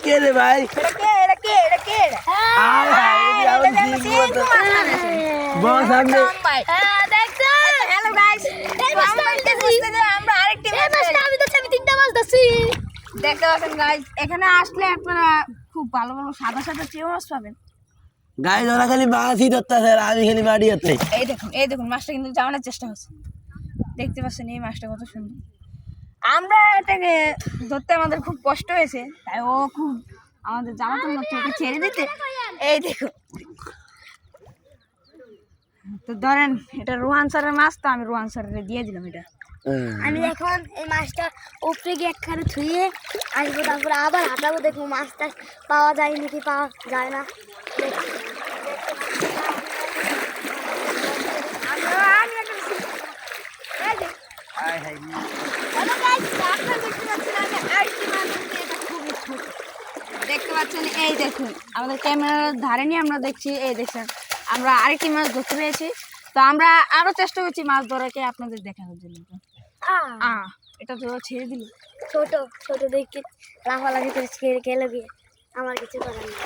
কে রে ভাই? দেখতে পাচ্ছেন গাইস, এখানে আসলে আপনারা খুব ভালো ভালো সাদা সাদা চেয়ে মাছ পাবেন। গাইস ওরা খালি মাছই ধরতেছে আর আমি খালি বাড়ি হচ্ছে। এই দেখুন মাছটা কিন্তু জামানোর চেষ্টা হচ্ছে। দেখতে পাচ্ছেন এই মাছটা কত সুন্দর। আমরা এটাকে ধরতে আমাদের খুব কষ্ট হয়েছে, তাই ও খুব আমাদের জ্বালাতন করছে ওকে ছেড়ে দিতে। এই দেখুন, তো ধরেন এটা রোহান স্যারের মাছ, তো আমি রোহান স্যারের দিয়ে দিলাম এটা। আমি এখন এই মাছটা উপরে গিয়ে একখানে ছুঁয়ে আসবো, তারপরে আবার হাঁটাবো, দেখবো মাছটা পাওয়া যায় নাকি পাওয়া যায় না। দেখতে পাচ্ছেন, এই দেখুন আমাদের ক্যামেরার ধারে নিয়ে আমরা দেখছি, এই দেখছেন আমরা আরেকটি মাছ ধরতে পেরেছি। তো আমরা আরো চেষ্টা করছি মাছ ধরাকে আপনাদের দেখানোর জন্য। এটা তো ছেড়ে দিল, ছোট ছোট দেখে লাফালাফি করে খেলে গিয়ে আমার কিছু করার নেই।